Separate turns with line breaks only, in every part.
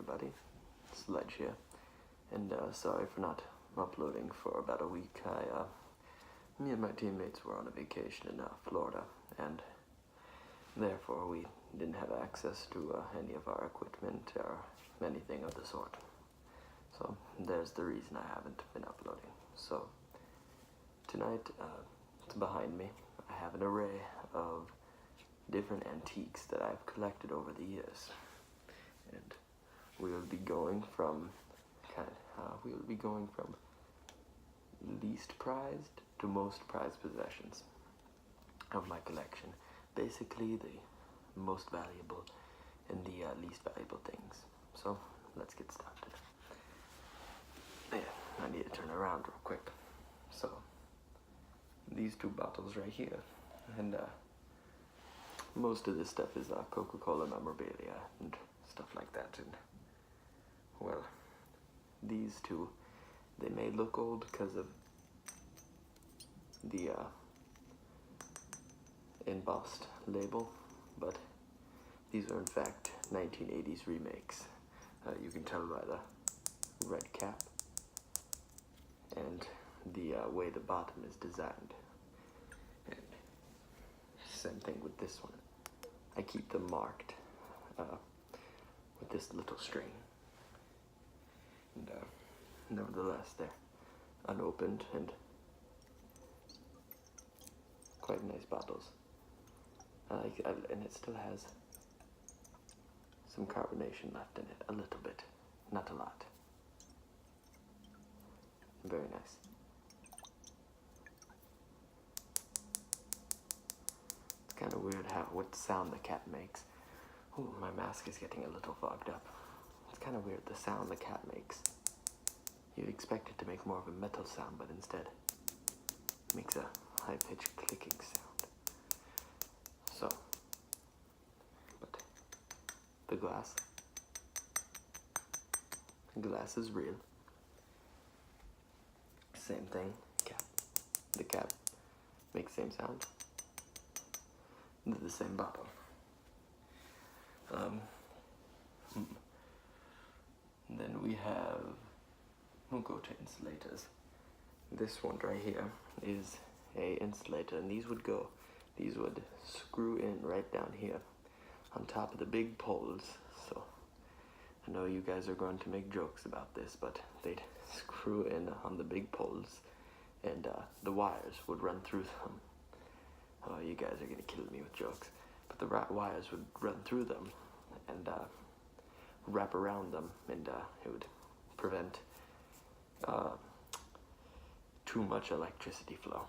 everybody, Sledge here, and sorry for not uploading for about a week. Me and my teammates were on a vacation in Florida, and therefore we didn't have access to any of our equipment or anything of the sort. So there's the reason I haven't been uploading. So tonight, behind me, I have an array of different antiques that I've collected over the years, and we will be going from least prized to most prized possessions of my collection. Basically, the most valuable and the least valuable things. So let's get started. Yeah, I need to turn around real quick. So these two bottles right here, and most of this stuff is Coca-Cola memorabilia and stuff like that. And well, these two, they may look old because of the embossed label, but these are in fact 1980s remakes. You can tell by the red cap and the way the bottom is designed. And same thing with this one. I keep them marked with this little string. And nevertheless, they're unopened and quite nice bottles. And it still has some carbonation left in it, a little bit, not a lot. Very nice. It's kind of weird what sound the cat makes. Ooh, my mask is getting a little fogged up. It's kind of weird the sound the cat makes. You'd expect it to make more of a metal sound, but instead it makes a high-pitched clicking sound. So, but the glass is real. Same thing, cap. The cap makes same sound. The same bottle. Then we have, we'll go to insulators. This one right here is a insulator, and these would screw in right down here on top of the big poles. So I know you guys are going to make jokes about this, but they'd screw in on the big poles, and the wires would run through them. Oh, you guys are gonna kill me with jokes, but the wires would run through them and wrap around them, and it would prevent too much electricity flow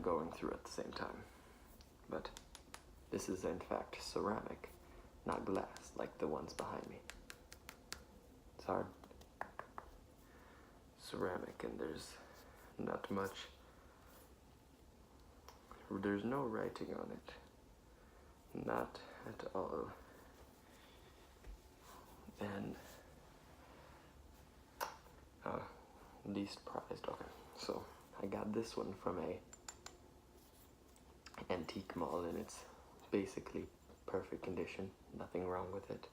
going through at the same time. But this is in fact ceramic, not glass like the ones behind me. It's hard. Ceramic, and there's not much, there's no writing on it, not at all. And least prized. Okay, so I got this one from a antique mall, and it's basically perfect condition, nothing wrong with it.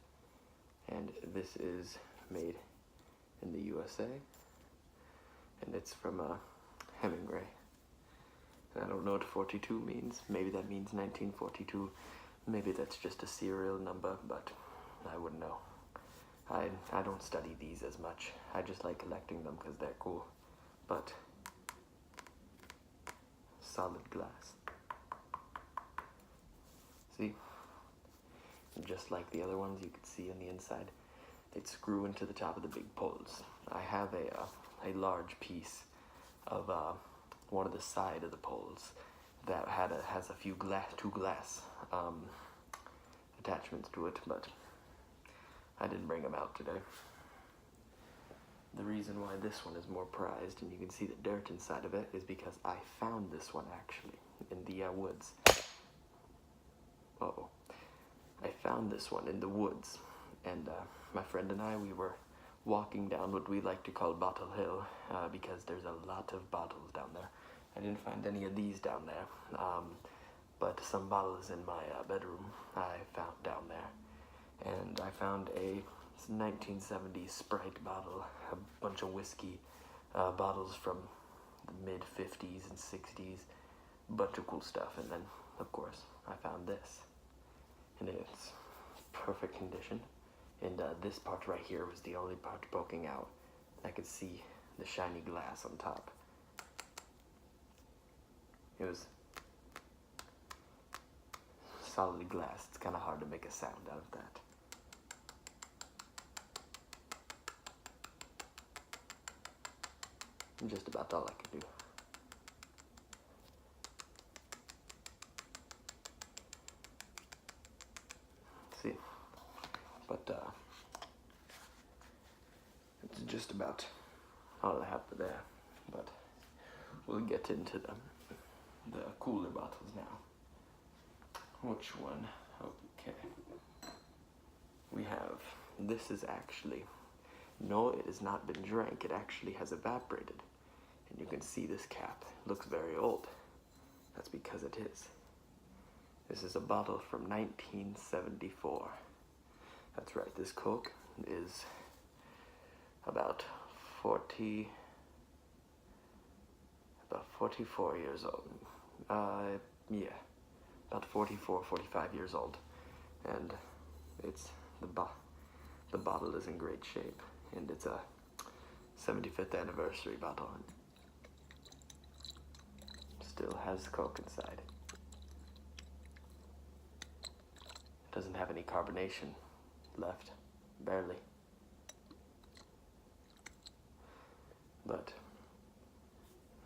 And this is made in the USA, and it's from Hemingway. And I don't know what 42 means. Maybe that means 1942. Maybe that's just a serial number, but I wouldn't know. I don't study these as much. I just like collecting them because they're cool. But solid glass. See? Just like the other ones you could see on the inside, they'd screw into the top of the big poles. I have a large piece of one of the side of the poles that has a few two glass attachments to it, but I didn't bring them out today. The reason why this one is more prized, and you can see the dirt inside of it, is because I found this one actually in the woods. Uh-oh. I found this one in the woods, and my friend and I, we were walking down what we like to call Bottle Hill, because there's a lot of bottles down there. I didn't find any of these down there, but some bottles in my bedroom I found down there. And I found a 1970s Sprite bottle, a bunch of whiskey bottles from the mid-50s and 60s, bunch of cool stuff, and then, of course, I found this, and it's perfect condition, and this part right here was the only part poking out. I could see the shiny glass on top. It was solid glass. It's kind of hard to make a sound out of that. Just about all I could do. See, but it's just about all I have for there. But we'll get into the cooler bottles now. Which one? Okay. We have, this is actually, no, it has not been drank. It actually has evaporated. And you can see this cap. It looks very old. That's because it is. This is a bottle from 1974. That's right, this Coke is about 44 years old. Yeah, about 44, 45 years old. And it's, the bottle is in great shape. And it's a 75th anniversary bottle. Still has Coke inside. It doesn't have any carbonation left, barely. But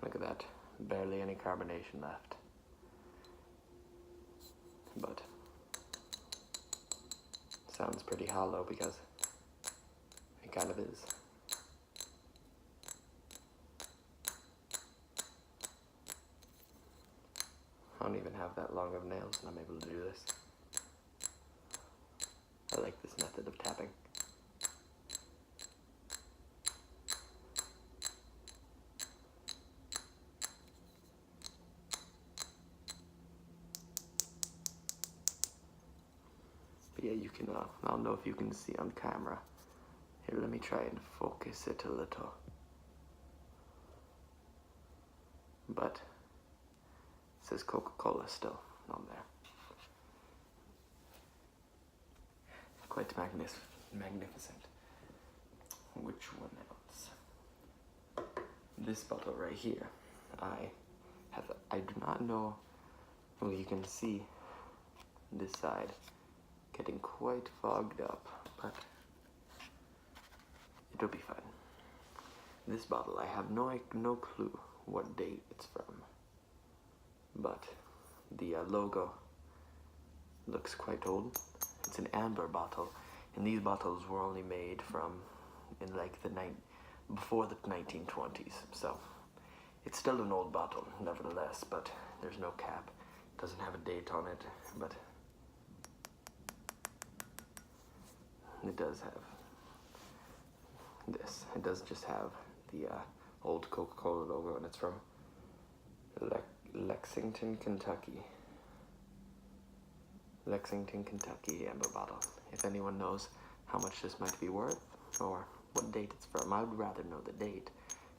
look at that, barely any carbonation left. But sounds pretty hollow because it kind of is. I don't even have that long of nails and I'm able to do this. I like this method of tapping. But yeah, you can, I don't know if you can see on camera. Here, let me try and focus it a little. But it says Coca-Cola still on there. Quite magnificent. Which one else? This bottle right here. I do not know. Well, you can see this side getting quite fogged up, but it'll be fine. This bottle, I have no clue what date it's from, but the logo looks quite old. It's an amber bottle, and these bottles were only made in like before the 1920s, so it's still an old bottle nevertheless, but there's no cap. It doesn't have a date on it, but it does have this. It does just have the old Coca-Cola logo, and it's from Lexington, Kentucky. Lexington, Kentucky amber bottle. If anyone knows how much this might be worth or what date it's from, I would rather know the date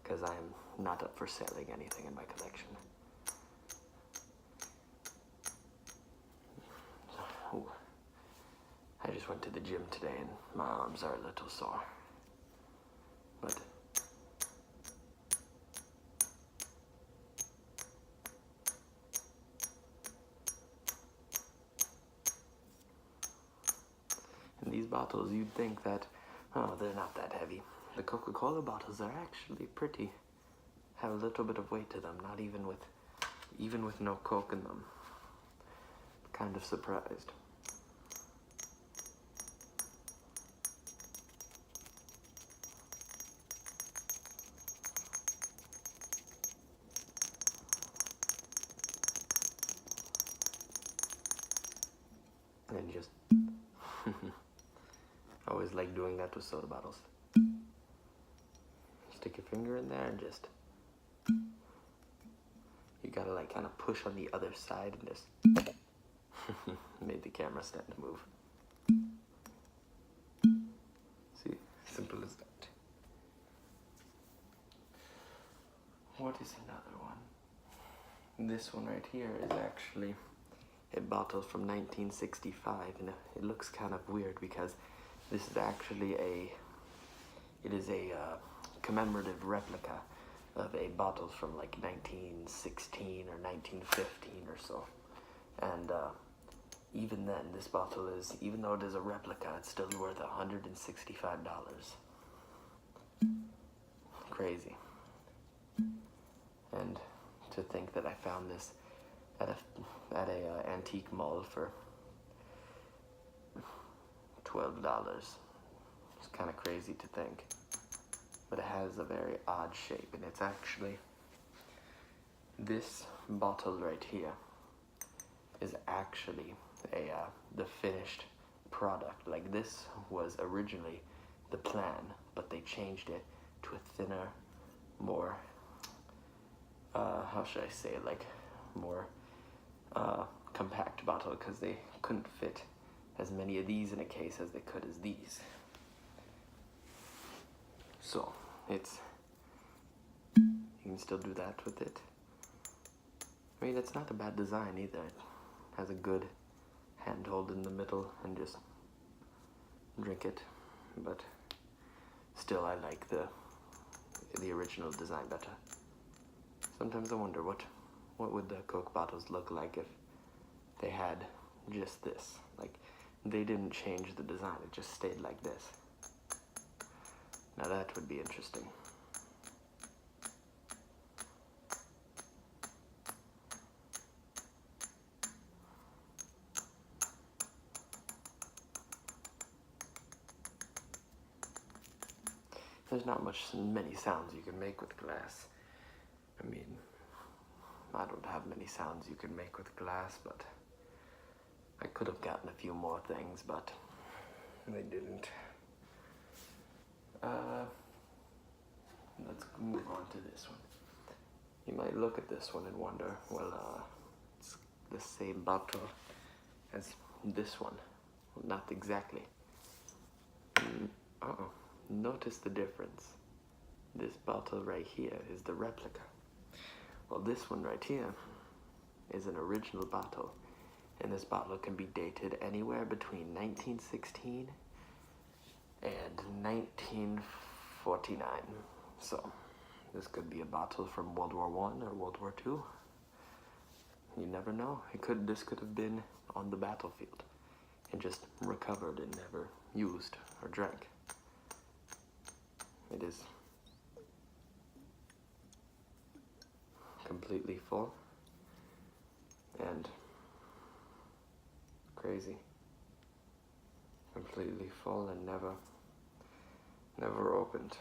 because I am not up for selling anything in my collection. Ooh. I just went to the gym today and my arms are a little sore. But in these bottles, you'd think that, oh, they're not that heavy. The Coca-Cola bottles are actually pretty, have a little bit of weight to them, not even with no Coke in them. Kind of surprised. And just I always like doing that with soda bottles. Stick your finger in there and just, you gotta like kind of push on the other side and just made the camera stand to move. this one right here is actually a bottle from 1965, and it looks kind of weird because this is actually a commemorative replica of a bottle from like 1916 or 1915 or so. And even then, this bottle is, even though it is a replica, it's still worth $165. Crazy. And to think that I found this at a antique mall for $12. It's kind of crazy to think. But it has a very odd shape, and it's actually, this bottle right here is actually the finished product. Like, this was originally the plan, but they changed it to a thinner, more, how should I say it, like, more compact bottle, because they couldn't fit as many of these in a case as they could as these. So, it's, you can still do that with it. I mean, it's not a bad design either. It has a good handhold in the middle and just drink it. But still, I like the original design better. Sometimes I wonder what would the Coke bottles look like if they had just this. Like, they didn't change the design, it just stayed like this. Now that would be interesting. There's not many sounds you can make with glass. I mean, I don't have many sounds you can make with glass, but I could have gotten a few more things, but they didn't. Let's move on to this one. You might look at this one and wonder, well, it's the same bottle as this one. Well, not exactly. Notice the difference. This bottle right here is the replica. Well, this one right here is an original bottle, and this bottle can be dated anywhere between 1916 and 1949. So, this could be a bottle from World War I or World War II. You never know. This could have been on the battlefield and just recovered and never used or drank. It is completely full and crazy. Completely full and never opened.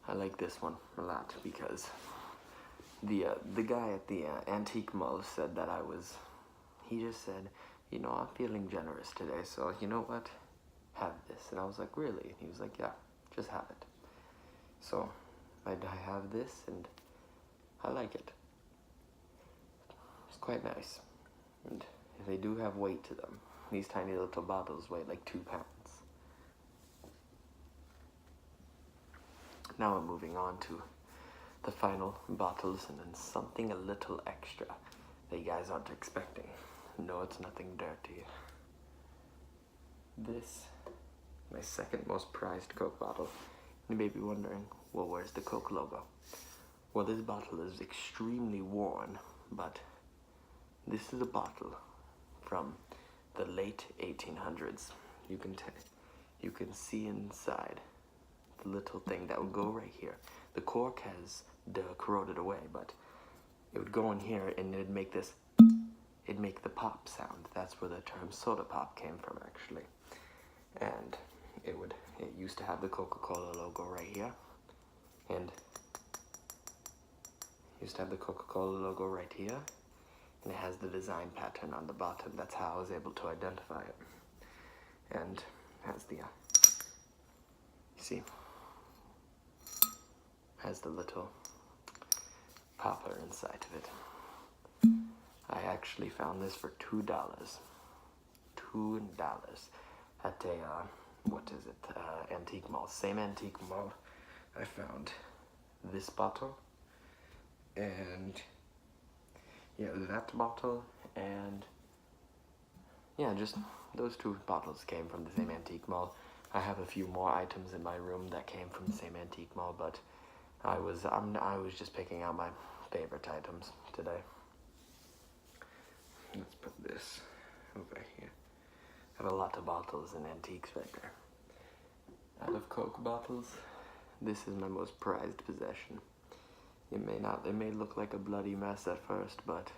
I like this one a lot because the guy at the antique mall said that he just said, you know, I'm feeling generous today, so you know what? Have this. And I was like, really? And he was like, yeah, just have it. So I have this and I like it. It's quite nice. And they do have weight to them. These tiny little bottles weigh like 2 pounds. Now I'm moving on to the final bottles and then something a little extra that you guys aren't expecting. No, it's nothing dirty. This, my second most prized Coke bottle. You may be wondering, well, where's the Coke logo? Well, this bottle is extremely worn, but this is a bottle from the late 1800s. You can see inside the little thing that would go right here. The cork has corroded away, but it would go in here and it'd make the pop sound. That's where the term soda pop came from, actually. And it used to have the Coca-Cola logo right here, and and it has the design pattern on the bottom. That's how I was able to identify it. And has the, has the little popper inside of it. I actually found this for $2. $2 at a, antique mall. Same antique mall. I found this bottle and yeah, that bottle, and yeah, just those two bottles came from the same antique mall. I have a few more items in my room that came from the same antique mall, but I was just picking out my favorite items today. Let's put this over here. I have a lot of bottles and antiques right there. Out of Coke bottles, this is my most prized possession. It may look like a bloody mess at first, but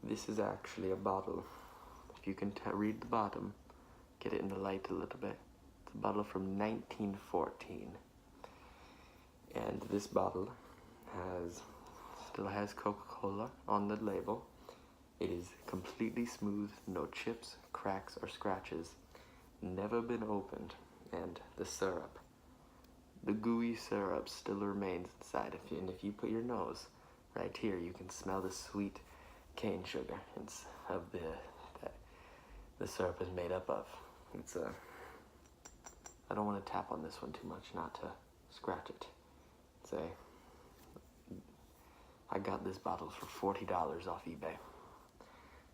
this is actually a bottle. If you can read the bottom, get it in the light a little bit. It's a bottle from 1914. And this bottle still has Coca-Cola on the label. It is completely smooth, no chips, cracks, or scratches. Never been opened. And the syrup, the gooey syrup still remains inside. If you put your nose right here, you can smell the sweet cane sugar of that the syrup is made up of. I don't want to tap on this one too much, not to scratch it. I got this bottle for $40 off eBay.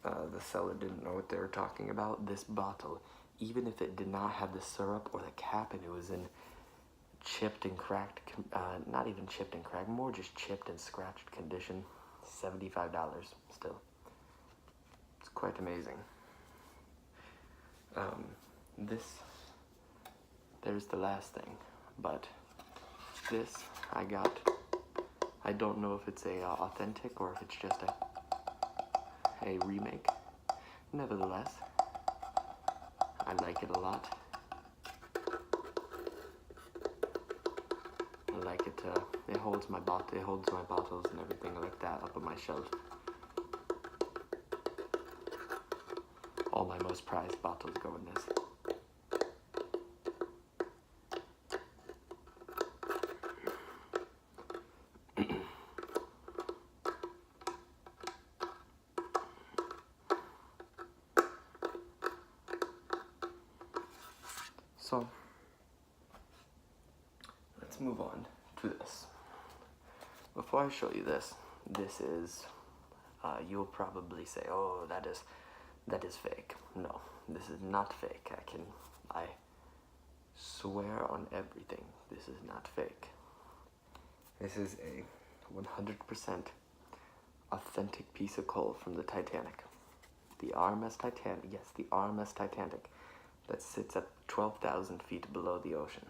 The seller didn't know what they were talking about. This bottle, even if it did not have the syrup or the cap and it was in chipped and cracked, not even chipped and cracked, more just chipped and scratched condition, $75 still. It's quite amazing. There's the last thing, but this I got. I don't know if it's a authentic or if it's just a remake. Nevertheless, I like it a lot. I like it. It holds my bottles and everything like that up on my shelf. All my most prized bottles go in this. So, let's move on to this. Before I show you this is, you'll probably say, oh, that is fake. No, this is not fake. I swear on everything, this is not fake. This is a 100% authentic piece of coal from the Titanic. The RMS Titanic, yes, the RMS Titanic, that sits at 12,000 feet below the ocean.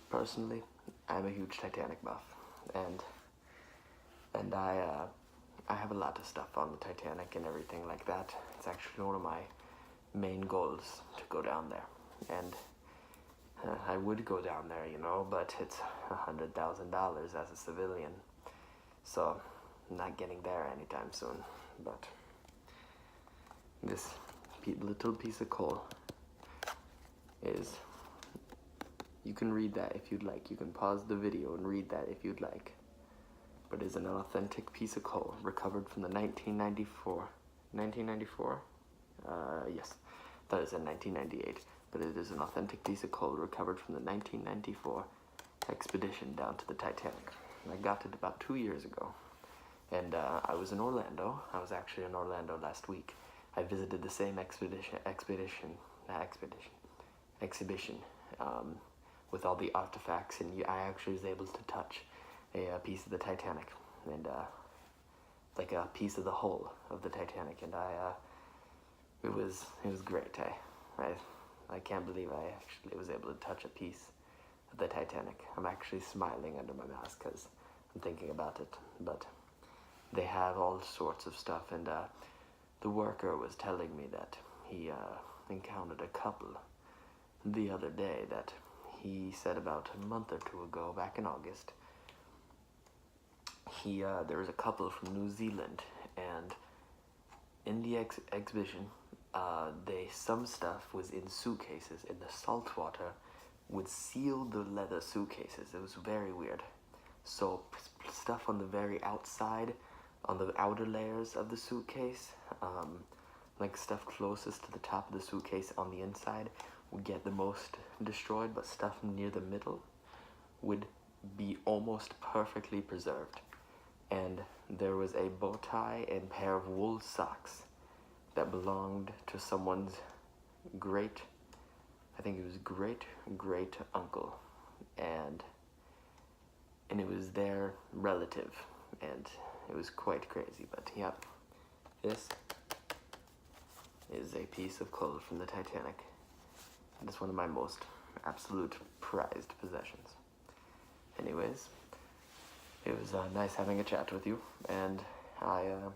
Personally, I'm a huge Titanic buff, and I have a lot of stuff on the Titanic and everything like that. It's actually one of my main goals to go down there, and I would go down there, but it's $100,000 as a civilian, so I'm not getting there anytime soon. But this little piece of coal is, you can read that if you'd like. You can pause the video and read that if you'd like. But it's an authentic piece of coal recovered from the 1994? Yes, that is in 1998. But it is an authentic piece of coal recovered from the 1994 expedition down to the Titanic. I got it about 2 years ago. And I was in Orlando. I was actually in Orlando last week. I visited the same exhibition with all the artifacts, and I actually was able to touch a piece of the Titanic, and like a piece of the hull of the Titanic, and it was great. I can't believe I actually was able to touch a piece of the Titanic. I'm actually smiling under my mask because I'm thinking about it, but they have all sorts of stuff, and the worker was telling me that he encountered a couple the other day that he said about a month or two ago, back in August. There was a couple from New Zealand, and in the exhibition, some stuff was in suitcases, and the salt water would seal the leather suitcases. It was very weird. So stuff on the very outside, on the outer layers of the suitcase, like stuff closest to the top of the suitcase on the inside would get the most destroyed, but stuff near the middle would be almost perfectly preserved. and there was a bow tie and pair of wool socks that belonged to someone's I think it was great uncle, and it was their relative, and it was quite crazy. But yep, this is a piece of clothes from the Titanic. It's one of my most absolute prized possessions. Anyways, it was nice having a chat with you, and I'll,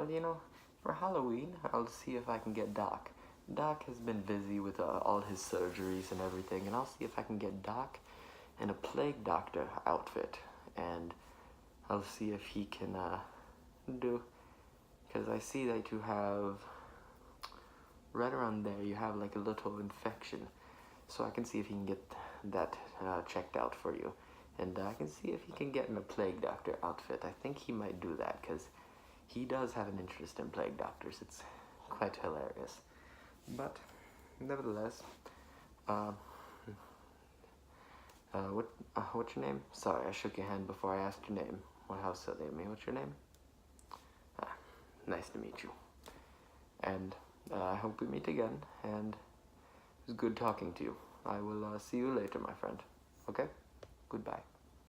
you know, for Halloween, I'll see if I can get Doc. Doc has been busy with all his surgeries and everything, and I'll see if I can get Doc in a plague doctor outfit, and I'll see if he can do, because I see that you have, right around there, you have like a little infection, so I can see if he can get that checked out for you, and I can see if he can get in a plague doctor outfit. I think he might do that, because he does have an interest in plague doctors. It's quite hilarious. But nevertheless, what's your name? Sorry, I shook your hand before I asked your name. Well, how silly of me. What's your name? Nice to meet you. And I hope we meet again, and it was good talking to you. I will see you later, my friend. Okay? Goodbye.